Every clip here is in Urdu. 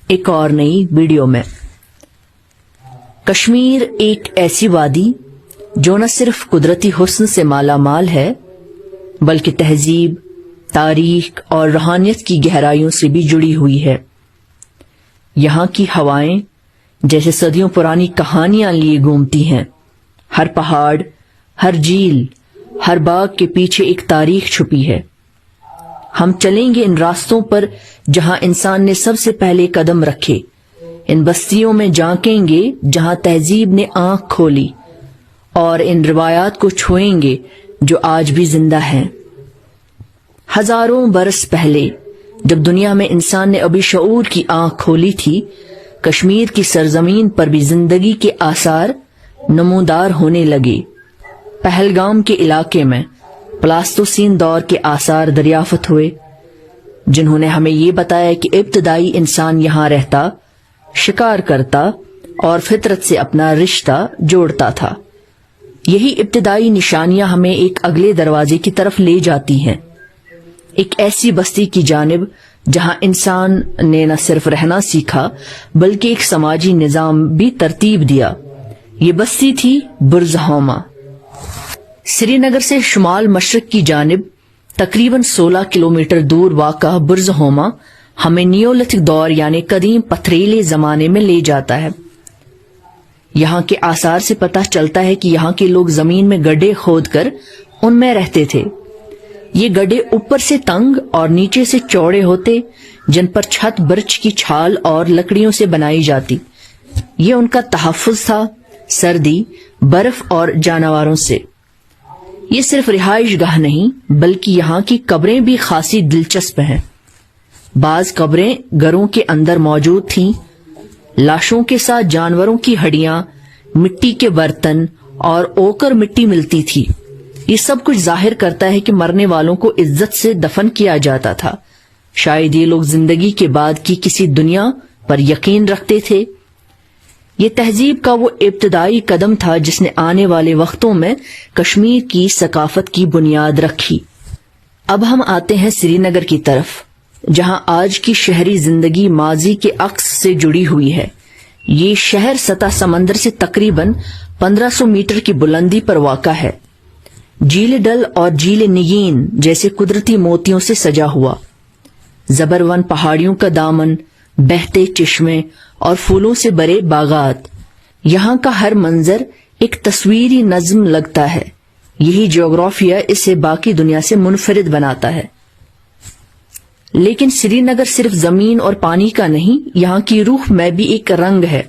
ایک اور نئی ویڈیو میں۔ کشمیر ایک ایسی وادی جو نہ صرف قدرتی حسن سے مالا مال ہے بلکہ تہذیب، تاریخ اور روحانیت کی گہرائیوں سے بھی جڑی ہوئی ہے۔ یہاں کی ہوائیں جیسے صدیوں پرانی کہانیاں لیے گھومتی ہیں۔ ہر پہاڑ، ہر جھیل، ہر باغ کے پیچھے ایک تاریخ چھپی ہے۔ ہم چلیں گے ان راستوں پر جہاں انسان نے سب سے پہلے قدم رکھے، ان بستیوں میں جھانکیں گے جہاں تہذیب نے آنکھ کھولی، اور ان روایات کو چھوئیں گے جو آج بھی زندہ ہیں۔ ہزاروں برس پہلے جب دنیا میں انسان نے ابھی شعور کی آنکھ کھولی تھی، کشمیر کی سرزمین پر بھی زندگی کے آثار نمودار ہونے لگے۔ پہلگام کے علاقے میں پلاستوسین دور کے آثار دریافت ہوئے، جنہوں نے ہمیں یہ بتایا کہ ابتدائی انسان یہاں رہتا، شکار کرتا اور فطرت سے اپنا رشتہ جوڑتا تھا۔ یہی ابتدائی نشانیاں ہمیں ایک اگلے دروازے کی طرف لے جاتی ہیں، ایک ایسی بستی کی جانب جہاں انسان نے نہ صرف رہنا سیکھا بلکہ ایک سماجی نظام بھی ترتیب دیا۔ یہ بستی تھی برزہوما۔ سری نگر سے شمال مشرق کی جانب تقریباً 16 کلومیٹر دور واقع برزہوما ہمیں نیولتھک دور یعنی قدیم پتھریلے زمانے میں لے جاتا ہے۔ یہاں کے آثار سے پتہ چلتا ہے کہ یہاں کے لوگ زمین میں گڈھے کھود کر ان میں رہتے تھے۔ یہ گڈھے اوپر سے تنگ اور نیچے سے چوڑے ہوتے، جن پر چھت برچ کی چھال اور لکڑیوں سے بنائی جاتی۔ یہ ان کا تحفظ تھا سردی، برف اور جانوروں سے۔ یہ صرف رہائش گاہ نہیں بلکہ یہاں کی قبریں بھی خاصی دلچسپ ہیں۔ بعض قبریں گھروں کے اندر موجود تھیں، لاشوں کے ساتھ جانوروں کی ہڈیاں، مٹی کے برتن اور اوکر مٹی ملتی تھی۔ یہ سب کچھ ظاہر کرتا ہے کہ مرنے والوں کو عزت سے دفن کیا جاتا تھا۔ شاید یہ لوگ زندگی کے بعد کی کسی دنیا پر یقین رکھتے تھے۔ یہ تہذیب کا وہ ابتدائی قدم تھا جس نے آنے والے وقتوں میں کشمیر کی ثقافت کی بنیاد رکھی۔ اب ہم آتے ہیں سری نگر کی طرف، جہاں آج کی شہری زندگی ماضی کے عکس سے جڑی ہوئی ہے۔ یہ شہر سطح سمندر سے تقریباً 1500 میٹر کی بلندی پر واقع ہے۔ جھیل ڈل اور جھیل نگین جیسے قدرتی موتیوں سے سجا ہوا، زبرون پہاڑیوں کا دامن، بہتے چشمے اور پھولوں سے بھرے باغات۔ یہاں کا ہر منظر ایک تصویری نظم لگتا ہے۔ یہی جغرافیہ اسے باقی دنیا سے منفرد بناتا ہے۔ لیکن سری نگر صرف زمین اور پانی کا نہیں، یہاں کی روح میں بھی ایک رنگ ہے،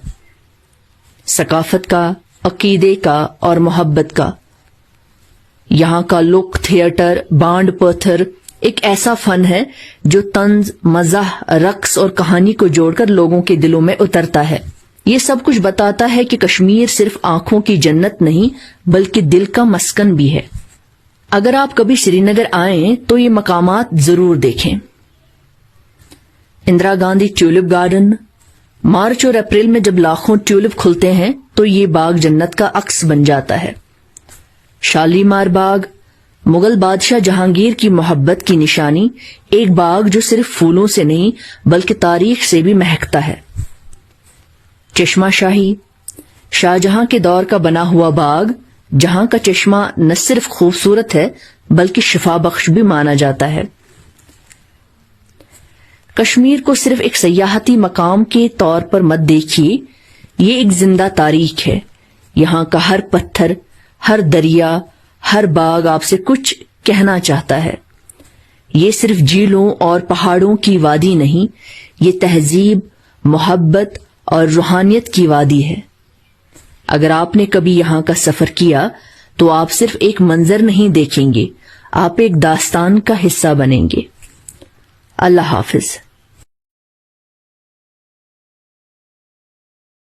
ثقافت کا، عقیدے کا اور محبت کا۔ یہاں کا لوک تھیٹر، بانڈ پتھر ایک ایسا فن ہے جو طنز، مزاح، رقص اور کہانی کو جوڑ کر لوگوں کے دلوں میں اترتا ہے۔ یہ سب کچھ بتاتا ہے کہ کشمیر صرف آنکھوں کی جنت نہیں بلکہ دل کا مسکن بھی ہے۔ اگر آپ کبھی سری نگر آئیں تو یہ مقامات ضرور دیکھیں۔ Indira Gandhi tulip garden. March اور اپریل میں جب لاکھوں ٹیولپ کھلتے ہیں تو یہ باغ جنت کا عکس بن جاتا ہے۔ شالیمار باغ، مغل بادشاہ جہانگیر کی محبت کی نشانی، ایک باغ جو صرف پھولوں سے نہیں بلکہ تاریخ سے بھی مہکتا ہے۔ چشمہ شاہی، شاہجہاں کے دور کا بنا ہوا باغ، جہاں کا چشمہ نہ صرف خوبصورت ہے بلکہ شفا بخش بھی مانا جاتا ہے۔ کشمیر کو صرف ایک سیاحتی مقام کے طور پر مت دیکھیے، یہ ایک زندہ تاریخ ہے۔ یہاں کا ہر پتھر، ہر دریا، ہر باغ آپ سے کچھ کہنا چاہتا ہے۔ یہ صرف جھیلوں اور پہاڑوں کی وادی نہیں، یہ تہذیب، محبت اور روحانیت کی وادی ہے۔ اگر آپ نے کبھی یہاں کا سفر کیا تو آپ صرف ایک منظر نہیں دیکھیں گے، آپ ایک داستان کا حصہ بنیں گے۔ اللہ حافظ۔